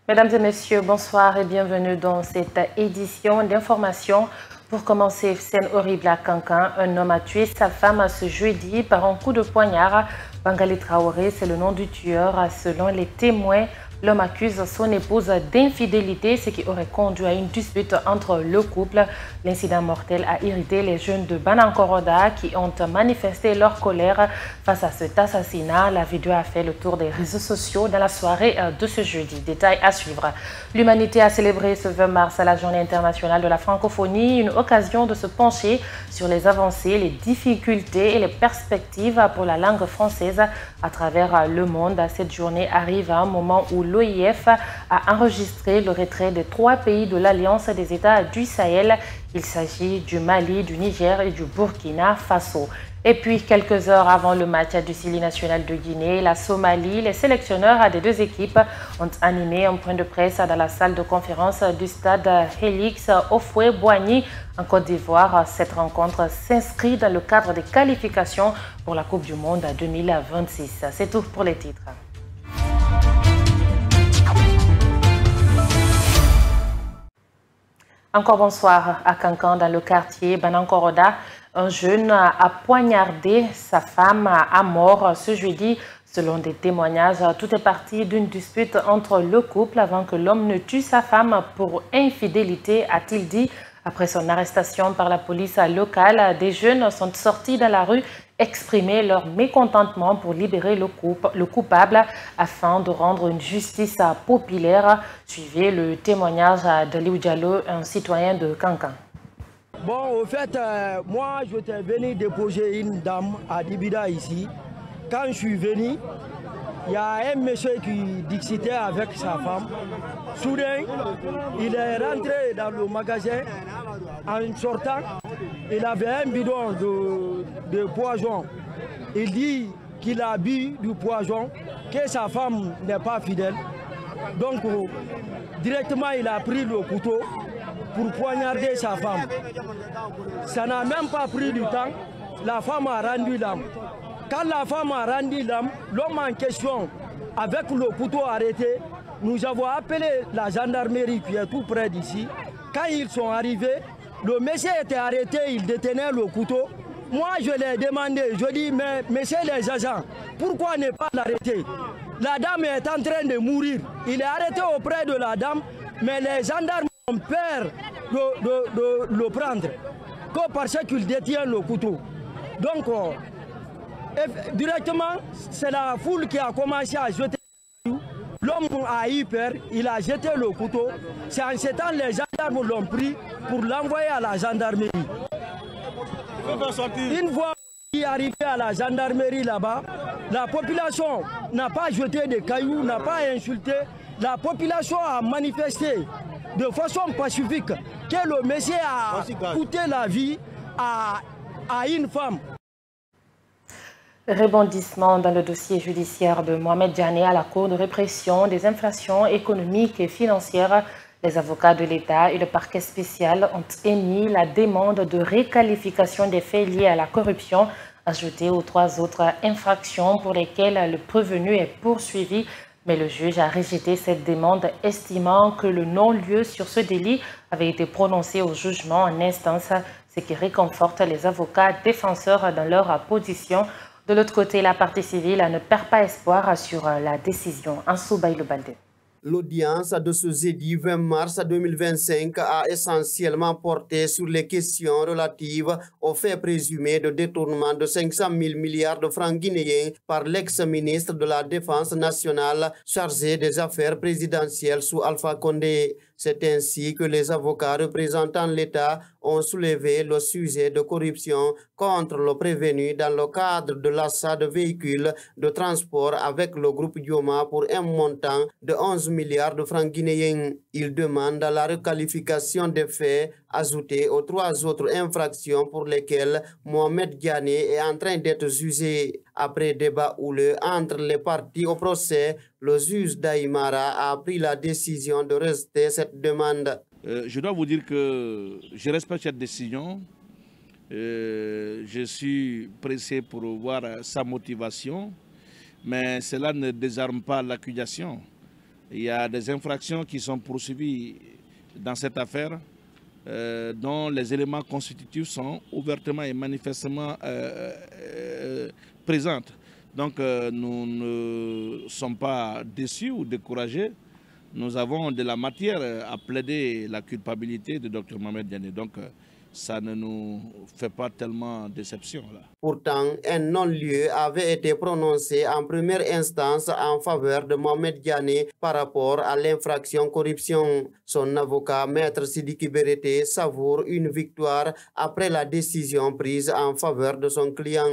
Mesdames et messieurs, bonsoir et bienvenue dans cette édition d'information. Pour commencer, scène horrible à Kankan, un homme a tué sa femme ce jeudi par un coup de poignard. Bangali Traoré, c'est le nom du tueur. Selon les témoins, l'homme accuse son épouse d'infidélité, ce qui aurait conduit à une dispute entre le couple. L'incident mortel a irrité les jeunes de Banankoroda qui ont manifesté leur colère face à cet assassinat. La vidéo a fait le tour des réseaux sociaux dans la soirée de ce jeudi. Détail à suivre. L'humanité a célébré ce 20 mars la Journée internationale de la francophonie, une occasion de se pencher sur les avancées, les difficultés et les perspectives pour la langue française à travers le monde. Cette journée arrive à un moment où l'OIF a enregistré le retrait des 3 pays de l'Alliance des États du Sahel. Il s'agit du Mali, du Niger et du Burkina Faso. Et puis, quelques heures avant le match du Sili national de Guinée, la Somalie, les sélectionneurs des 2 équipes ont animé un point de presse dans la salle de conférence du stade Félix Houphouët-Boigny en Côte d'Ivoire. Cette rencontre s'inscrit dans le cadre des qualifications pour la Coupe du Monde 2026. C'est tout pour les titres. Encore bonsoir à Kankan, dans le quartier Banankoroda. Un jeune a poignardé sa femme à mort ce jeudi. Selon des témoignages, tout est parti d'une dispute entre le couple avant que l'homme ne tue sa femme pour infidélité, a-t-il dit. Après son arrestation par la police locale, des jeunes sont sortis dans la rue exprimer leur mécontentement pour libérer le coupable afin de rendre une justice populaire. Suivez le témoignage de Liu Diallo, un citoyen de Kankan. Bon, au fait, moi, je t'ai venu déposer une dame à Dibida ici. Quand je suis venu, il y a un monsieur qui discutait avec sa femme. Soudain, il est rentré dans le magasin. En sortant, il avait un bidon de poison. Il dit qu'il a bu du poison, que sa femme n'est pas fidèle. Donc, directement, il a pris le couteau pour poignarder sa femme. Ça n'a même pas pris du temps. La femme a rendu l'âme. Quand la femme a rendu l'âme, l'homme en question, avec le couteau arrêté, nous avons appelé la gendarmerie qui est tout près d'ici. Quand ils sont arrivés, le monsieur était arrêté, il détenait le couteau. Moi, je l'ai demandé, je dis, mais messieurs les agents, pourquoi ne pas l'arrêter? La dame est en train de mourir. Il est arrêté auprès de la dame, mais les gendarmes ont peur de le prendre, que parce qu'il détient le couteau. Donc, directement, c'est la foule qui a commencé à jeter. L'homme a eu peur, il a jeté le couteau. C'est en ce temps les gendarmes l'ont pris pour l'envoyer à la gendarmerie. Une fois qu'il est arrivé à la gendarmerie là-bas, la population n'a pas jeté des cailloux, n'a pas insulté. La population a manifesté de façon pacifique que le monsieur a coûté la vie à une femme. Rebondissement dans le dossier judiciaire de Mohamed Diané à la Cour de répression des infractions économiques et financières. Les avocats de l'État et le parquet spécial ont émis la demande de réqualification des faits liés à la corruption, ajoutée aux 3 autres infractions pour lesquelles le prévenu est poursuivi. Mais le juge a rejeté cette demande, estimant que le non-lieu sur ce délit avait été prononcé au jugement en instance, ce qui réconforte les avocats défenseurs dans leur position. De l'autre côté, la partie civile ne perd pas espoir sur la décision. Ansou Baïlo Baldé. L'audience de ce jeudi 20 mars 2025 a essentiellement porté sur les questions relatives aux faits présumés de détournement de 500 000 milliards de francs guinéens par l'ex-ministre de la Défense nationale chargé des affaires présidentielles sous Alpha Condé. C'est ainsi que les avocats représentant l'État ont soulevé le sujet de corruption contre le prévenu dans le cadre de l'achat de véhicules de transport avec le groupe Dioma pour un montant de 11 milliards de francs guinéens. Ils demandent la requalification des faits ajoutés aux 3 autres infractions pour lesquelles Mohamed Diané est en train d'être jugé. Après débat houleux entre les parties au procès, le juge Daïmara a pris la décision de rejeter cette demande. Je dois vous dire que je respecte cette décision. Je suis pressé pour voir sa motivation, mais cela ne désarme pas l'accusation. Il y a des infractions qui sont poursuivies dans cette affaire, dont les éléments constitutifs sont ouvertement et manifestement présents. Donc nous ne sommes pas déçus ou découragés. Nous avons de la matière à plaider la culpabilité de Dr Mohamed Diané. Donc ça ne nous fait pas tellement déception là. Pourtant, un non-lieu avait été prononcé en première instance en faveur de Mohamed Diané par rapport à l'infraction corruption. Son avocat, Maître Sidiki Berete, savoure une victoire après la décision prise en faveur de son client.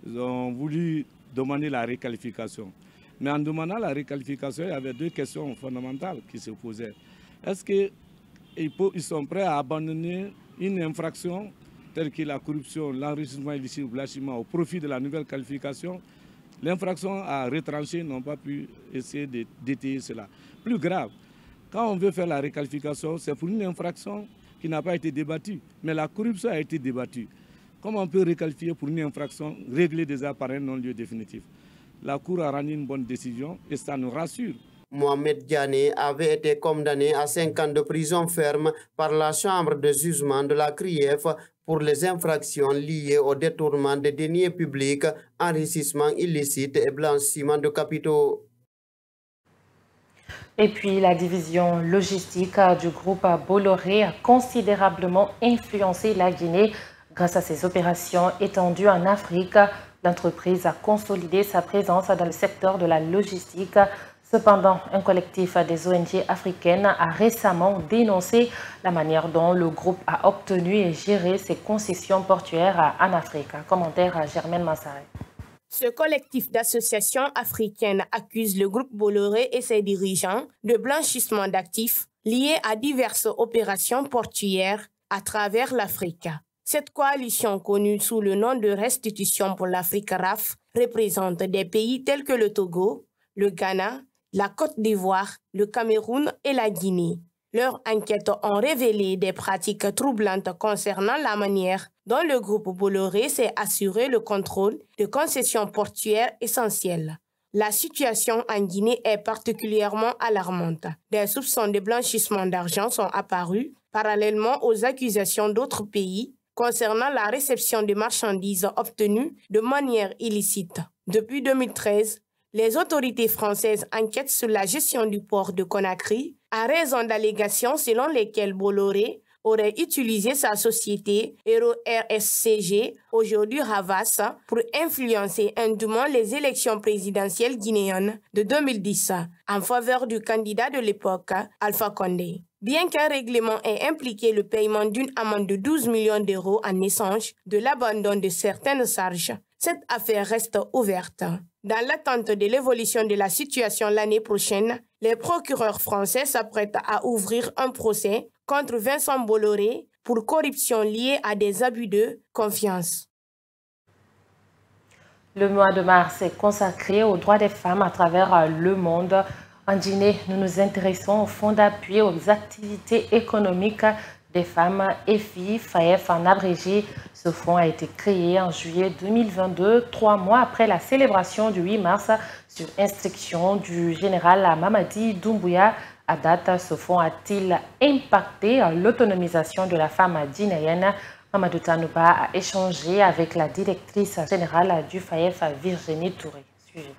Ils ont voulu demander la réqualification. Mais en demandant la réqualification, il y avait deux questions fondamentales qui se posaient. Est-ce qu'ils sont prêts à abandonner une infraction telle que la corruption, l'enrichissement illicite ou blanchiment au profit de la nouvelle qualification? L'infraction à retrancher n'ont pas pu essayer de détailler cela. Plus grave, quand on veut faire la réqualification, c'est pour une infraction qui n'a pas été débattue, mais la corruption a été débattue. Comment on peut réqualifier pour une infraction réglée déjà par un non-lieu définitif? La Cour a rendu une bonne décision et ça nous rassure. Mohamed Diané avait été condamné à 5 ans de prison ferme par la chambre de jugement de la CRIEF pour les infractions liées au détournement des deniers publics, enrichissement illicite et blanchiment de capitaux. Et puis la division logistique du groupe Bolloré a considérablement influencé la Guinée. Grâce à ses opérations étendues en Afrique, l'entreprise a consolidé sa présence dans le secteur de la logistique. Cependant, un collectif des ONG africaines a récemment dénoncé la manière dont le groupe a obtenu et géré ses concessions portuaires en Afrique. Commentaire à Germaine Massaré. Ce collectif d'associations africaines accuse le groupe Bolloré et ses dirigeants de blanchissement d'actifs liés à diverses opérations portuaires à travers l'Afrique. Cette coalition, connue sous le nom de Restitution pour l'Afrique RAF, représente des pays tels que le Togo, le Ghana, la Côte d'Ivoire, le Cameroun et la Guinée. Leurs enquêtes ont révélé des pratiques troublantes concernant la manière dont le groupe Bolloré s'est assuré le contrôle de concessions portuaires essentielles. La situation en Guinée est particulièrement alarmante. Des soupçons de blanchissement d'argent sont apparus parallèlement aux accusations d'autres pays concernant la réception de marchandises obtenues de manière illicite. Depuis 2013, les autorités françaises enquêtent sur la gestion du port de Conakry à raison d'allégations selon lesquelles Bolloré aurait utilisé sa société Hero RSCG, aujourd'hui Havas, pour influencer indûment les élections présidentielles guinéennes de 2010 en faveur du candidat de l'époque, Alpha Condé. Bien qu'un règlement ait impliqué le paiement d'une amende de 12 millions d'euros en échange de l'abandon de certaines charges, cette affaire reste ouverte. Dans l'attente de l'évolution de la situation l'année prochaine, les procureurs français s'apprêtent à ouvrir un procès contre Vincent Bolloré pour corruption liée à des abus de confiance. Le mois de mars est consacré aux droits des femmes à travers le monde. En Guinée, nous nous intéressons au fonds d'appui aux activités économiques des femmes EFI, FAEF en abrégé. Ce fonds a été créé en juillet 2022, 3 mois après la célébration du 8 mars sur instruction du général Mamadi Doumbouya. À date, ce fonds a-t-il impacté l'autonomisation de la femme guinéenne? Mamadou Tanouba a échangé avec la directrice générale du FAEF, Virginie Touré. Suivez.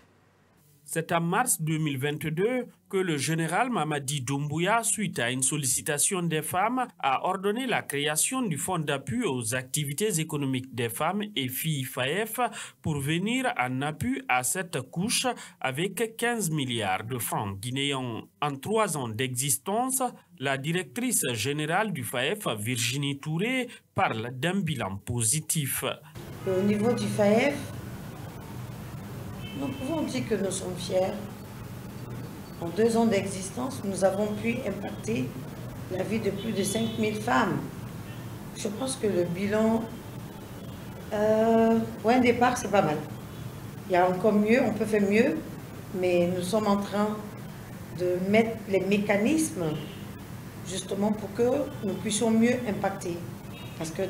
C'est en mars 2022 que le général Mamadi Doumbouya, suite à une sollicitation des femmes, a ordonné la création du Fonds d'appui aux activités économiques des femmes et filles FAEF pour venir en appui à cette couche avec 15 milliards de francs guinéens. En 3 ans d'existence, la directrice générale du FAEF, Virginie Touré, parle d'un bilan positif. Au niveau du FAEF, nous pouvons dire que nous sommes fiers. En 2 ans d'existence, nous avons pu impacter la vie de plus de 5000 femmes. Je pense que le bilan, pour un départ, c'est pas mal. Il y a encore mieux, on peut faire mieux, mais nous sommes en train de mettre les mécanismes justement pour que nous puissions mieux impacter. Parce que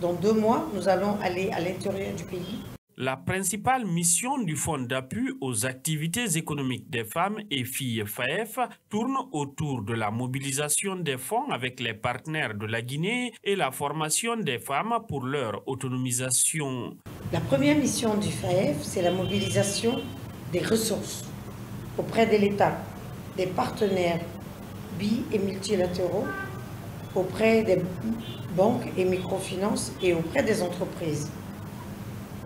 dans 2 mois, nous allons aller à l'intérieur du pays. La principale mission du Fonds d'appui aux activités économiques des femmes et filles FAEF tourne autour de la mobilisation des fonds avec les partenaires de la Guinée et la formation des femmes pour leur autonomisation. La première mission du FAEF, c'est la mobilisation des ressources auprès de l'État, des partenaires bi- et multilatéraux, auprès des banques et microfinances et auprès des entreprises.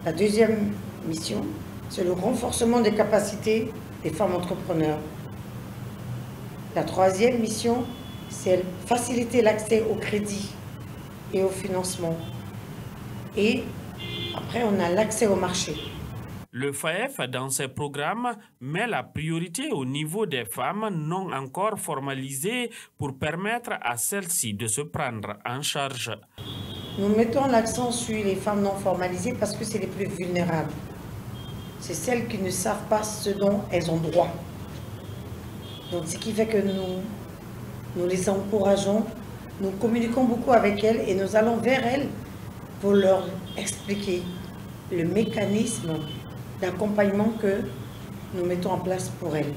La deuxième mission, c'est le renforcement des capacités des femmes entrepreneurs. La troisième mission, c'est faciliter l'accès au crédit et au financement. Et après, on a l'accès au marché. Le FAEF, dans ses programmes, met la priorité au niveau des femmes non encore formalisées pour permettre à celles-ci de se prendre en charge. Nous mettons l'accent sur les femmes non formalisées parce que c'est les plus vulnérables. C'est celles qui ne savent pas ce dont elles ont droit. Donc ce qui fait que nous les encourageons, nous communiquons beaucoup avec elles et nous allons vers elles pour leur expliquer le mécanisme d'accompagnement que nous mettons en place pour elles.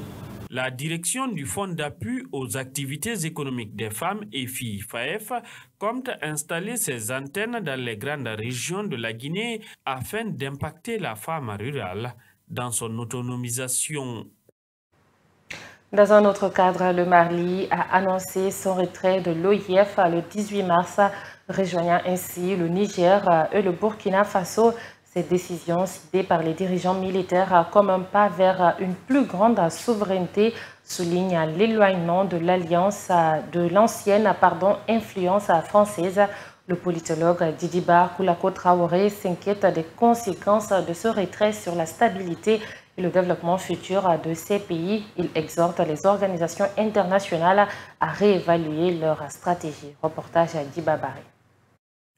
La direction du Fonds d'appui aux activités économiques des femmes et filles FAEF compte installer ses antennes dans les grandes régions de la Guinée afin d'impacter la femme rurale dans son autonomisation. Dans un autre cadre, le Mali a annoncé son retrait de l'OIF le 18 mars, rejoignant ainsi le Niger et le Burkina Faso. Cette décision, citée par les dirigeants militaires comme un pas vers une plus grande souveraineté, souligne l'éloignement de l'alliance de l'ancienne influence française. Le politologue Didiba Koulako Traoré s'inquiète des conséquences de ce retrait sur la stabilité et le développement futur de ces pays. Il exhorte les organisations internationales à réévaluer leur stratégie. Reportage à Diba Baré.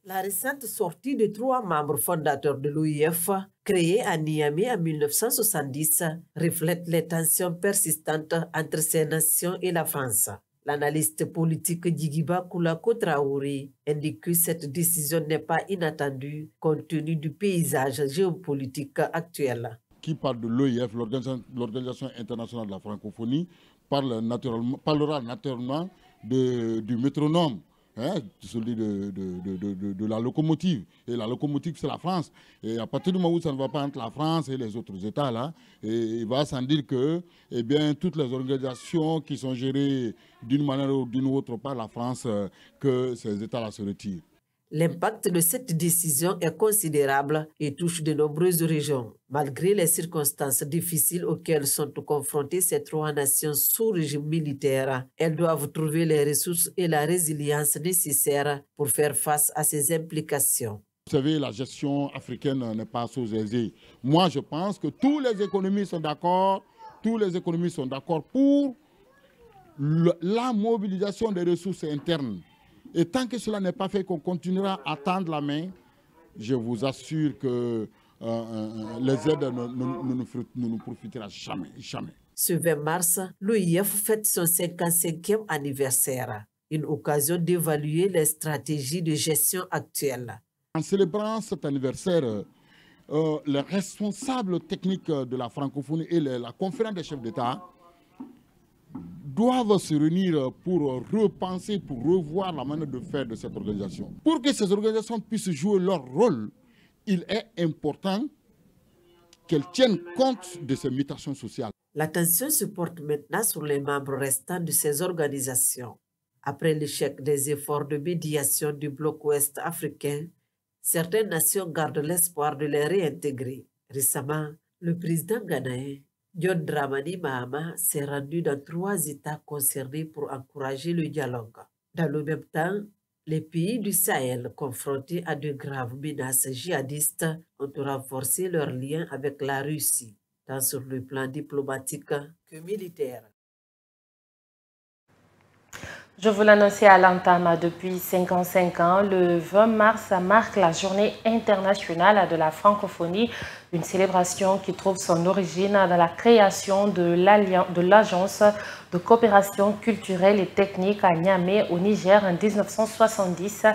La récente sortie de 3 membres fondateurs de l'OIF, créée à Niamey en 1970, reflète les tensions persistantes entre ces nations et la France. L'analyste politique Didiba Koulako Traoré indique que cette décision n'est pas inattendue compte tenu du paysage géopolitique actuel. Qui parle de l'OIF, l'Organisation internationale de la francophonie, parlera naturellement du métronome. Celui de la locomotive. Et la locomotive, c'est la France. Et à partir du moment où ça ne va pas entre la France et les autres États, là, et il va sans dire que toutes les organisations qui sont gérées d'une manière ou d'une autre par la France, que ces États-là se retirent. L'impact de cette décision est considérable et touche de nombreuses régions. Malgré les circonstances difficiles auxquelles sont confrontées ces 3 nations sous régime militaire, elles doivent trouver les ressources et la résilience nécessaires pour faire face à ces implications. Vous savez, la gestion africaine n'est pas chose aisée. Moi, je pense que tous les économistes sont d'accord pour la mobilisation des ressources internes. Et tant que cela n'est pas fait, qu'on continuera à tendre la main, je vous assure que les aides ne nous profiteront jamais. Ce 20 mars, l'OIF fête son 55e anniversaire, une occasion d'évaluer les stratégies de gestion actuelles. En célébrant cet anniversaire, les responsables techniques de la francophonie et la conférence des chefs d'État doivent se réunir pour repenser, pour revoir la manière de faire de cette organisation. Pour que ces organisations puissent jouer leur rôle, il est important qu'elles tiennent compte de ces mutations sociales. L'attention se porte maintenant sur les membres restants de ces organisations. Après l'échec des efforts de médiation du bloc ouest africain, certaines nations gardent l'espoir de les réintégrer. Récemment, le président ghanéen John Dramani Mahama s'est rendu dans 3 États concernés pour encourager le dialogue. Dans le même temps, les pays du Sahel confrontés à de graves menaces djihadistes ont renforcé leurs liens avec la Russie, tant sur le plan diplomatique que militaire. Je vous l'annonçais à l'entame, depuis 55 ans, le 20 mars marque la journée internationale de la francophonie, une célébration qui trouve son origine dans la création de l'Agence de coopération culturelle et technique à Niamey au Niger en 1970.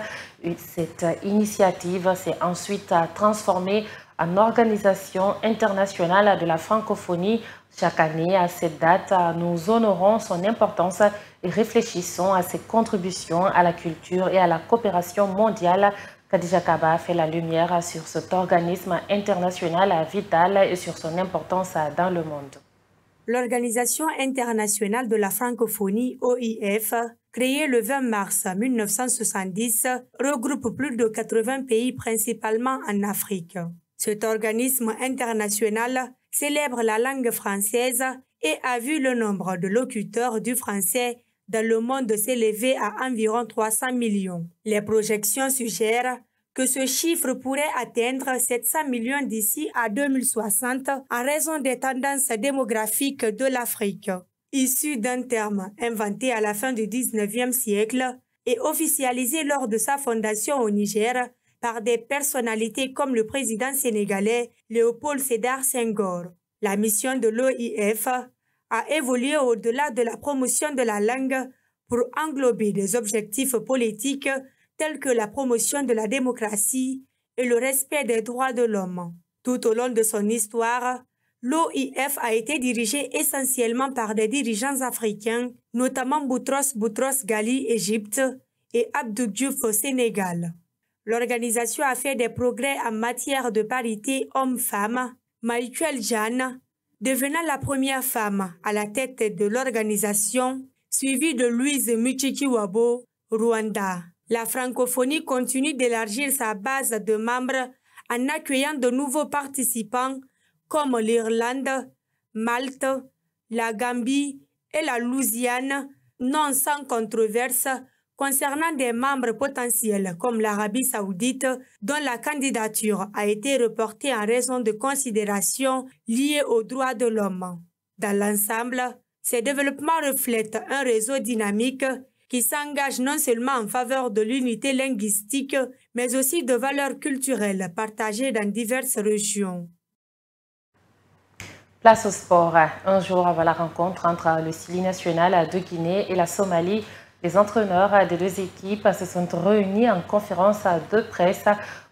Cette initiative s'est ensuite transformée en organisation internationale de la francophonie. Chaque année, à cette date, nous honorons son importance et réfléchissons à ses contributions à la culture et à la coopération mondiale. Khadija Kaba fait la lumière sur cet organisme international vital et sur son importance dans le monde. L'Organisation internationale de la francophonie, OIF, créée le 20 mars 1970, regroupe plus de 80 pays, principalement en Afrique. Cet organisme international célèbre la langue française et a vu le nombre de locuteurs du français dans le monde s'élever à environ 300 millions. Les projections suggèrent que ce chiffre pourrait atteindre 700 millions d'ici à 2060 en raison des tendances démographiques de l'Afrique. Issu d'un terme inventé à la fin du 19e siècle et officialisé lors de sa fondation au Niger par des personnalités comme le président sénégalais Léopold Sédar Senghor. La mission de l'OIF a évolué au-delà de la promotion de la langue pour englober des objectifs politiques tels que la promotion de la démocratie et le respect des droits de l'homme. Tout au long de son histoire, l'OIF a été dirigée essentiellement par des dirigeants africains, notamment Boutros Ghali, Égypte, et Abdou Diouf au Sénégal. L'organisation a fait des progrès en matière de parité homme-femme. Michael Jeanne, devenant la première femme à la tête de l'organisation, suivie de Louise Mushikiwabo, Rwanda. La francophonie continue d'élargir sa base de membres en accueillant de nouveaux participants comme l'Irlande, Malte, la Gambie et la Louisiane, non sans controverse concernant des membres potentiels comme l'Arabie saoudite, dont la candidature a été reportée en raison de considérations liées aux droits de l'homme. Dans l'ensemble, ces développements reflètent un réseau dynamique qui s'engage non seulement en faveur de l'unité linguistique, mais aussi de valeurs culturelles partagées dans diverses régions. Place au sport. Un jour avant la rencontre entre le Sili national de Guinée et la Somalie, les entraîneurs des deux équipes se sont réunis en conférence de presse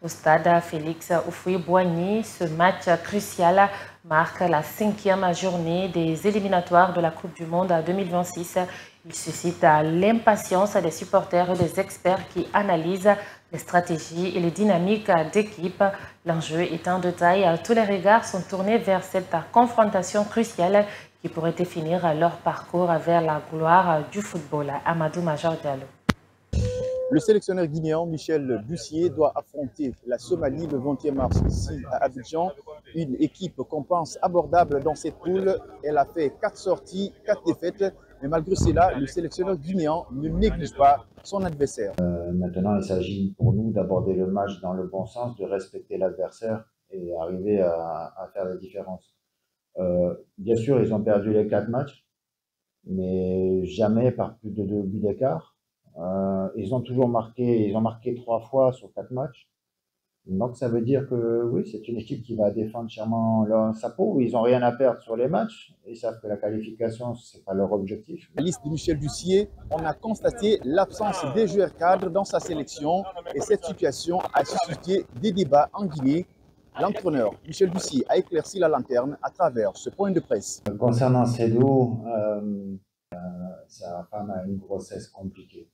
au stade Félix Houphouët-Boigny. Ce match crucial marque la 5e journée des éliminatoires de la Coupe du Monde 2026. Il suscite l'impatience des supporters et des experts qui analysent les stratégies et les dynamiques d'équipe. L'enjeu étant de taille, tous les regards sont tournés vers cette confrontation cruciale qui pourrait définir leur parcours vers la gloire du football. Amadou Major Diallo. Le sélectionneur guinéen Michel Bussier doit affronter la Somalie le 20 mars ici à Abidjan. Une équipe qu'on pense abordable dans cette poule. Elle a fait 4 sorties, 4 défaites. Mais malgré cela, le sélectionneur guinéen ne néglige pas son adversaire. Maintenant, il s'agit pour nous d'aborder le match dans le bon sens, de respecter l'adversaire et arriver à faire la différence. Bien sûr, ils ont perdu les 4 matchs, mais jamais par plus de 2 buts d'écart. Ils ont toujours marqué, ils ont marqué 3 fois sur 4 matchs. Donc ça veut dire que oui, c'est une équipe qui va défendre chèrement sa peau. Ils n'ont rien à perdre sur les matchs. Ils savent que la qualification, ce n'est pas leur objectif. La liste de Michel Bussier, on a constaté l'absence des joueurs cadres dans sa sélection et cette situation a suscité des débats en Guinée. L'entraîneur Michel Bussier a éclairci la lanterne à travers ce point de presse. Concernant Cédou, sa femme a une grossesse compliquée.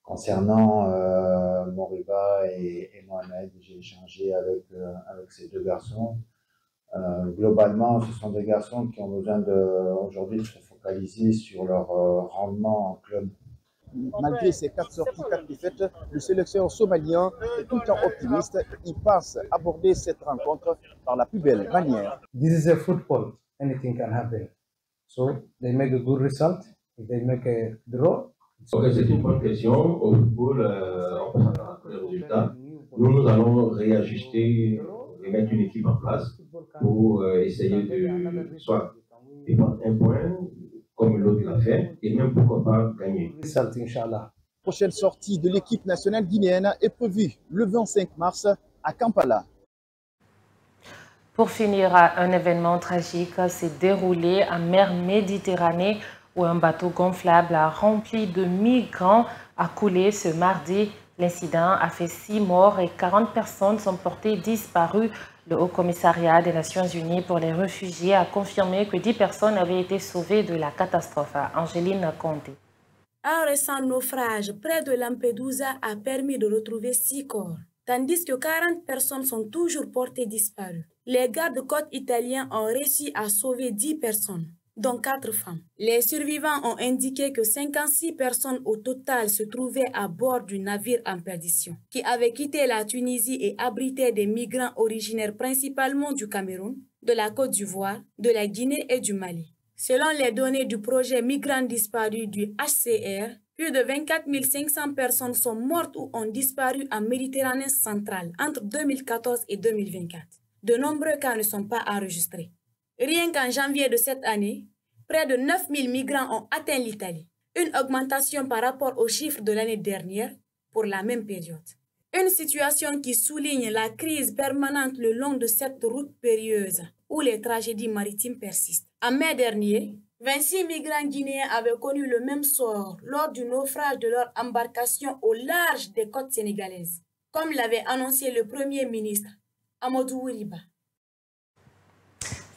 Concernant Moriba et Mohamed, j'ai échangé avec ces 2 garçons. Globalement, ce sont des garçons qui ont besoin aujourd'hui de se focaliser sur leur rendement en club. Malgré ces 4 sorties, 4 défaites, le sélectionneur somalien est tout le temps optimiste. Il pense aborder cette rencontre par la plus belle manière. This is a football. Anything can happen. So they make a good result. If they make a draw. C'est une bonne question. Au football, on peut s'attendre à les résultats. Nous allons réajuster et mettre une équipe en place pour essayer de soit défendre un point, comme l'autre l'a fait, et même pourquoi pas gagner. Prochaine sortie de l'équipe nationale guinéenne est prévue le 25 mars à Kampala. Pour finir, un événement tragique s'est déroulé en mer Méditerranée où un bateau gonflable rempli de migrants a coulé ce mardi. L'incident a fait 6 morts et 40 personnes sont portées disparues. Le Haut Commissariat des Nations Unies pour les réfugiés a confirmé que 10 personnes avaient été sauvées de la catastrophe. Angéline Conté. Un récent naufrage près de Lampedusa a permis de retrouver 6 corps, tandis que 40 personnes sont toujours portées disparues. Les gardes-côtes italiens ont réussi à sauver 10 personnes, dont 4 femmes. Les survivants ont indiqué que 56 personnes au total se trouvaient à bord du navire en perdition, qui avait quitté la Tunisie et abritait des migrants originaires principalement du Cameroun, de la Côte d'Ivoire, de la Guinée et du Mali. Selon les données du projet Migrants disparus du HCR, plus de 24 500 personnes sont mortes ou ont disparu en Méditerranée centrale entre 2014 et 2024. De nombreux cas ne sont pas enregistrés. Rien qu'en janvier de cette année, près de 9 000 migrants ont atteint l'Italie, une augmentation par rapport aux chiffres de l'année dernière pour la même période. Une situation qui souligne la crise permanente le long de cette route périlleuse où les tragédies maritimes persistent. En mai dernier, 26 migrants guinéens avaient connu le même sort lors du naufrage de leur embarcation au large des côtes sénégalaises, comme l'avait annoncé le Premier ministre Amadou Wiriba.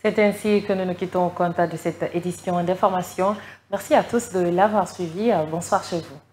C'est ainsi que nous nous quittons au compte de cette édition d'information. Merci à tous de l'avoir suivi. Bonsoir chez vous.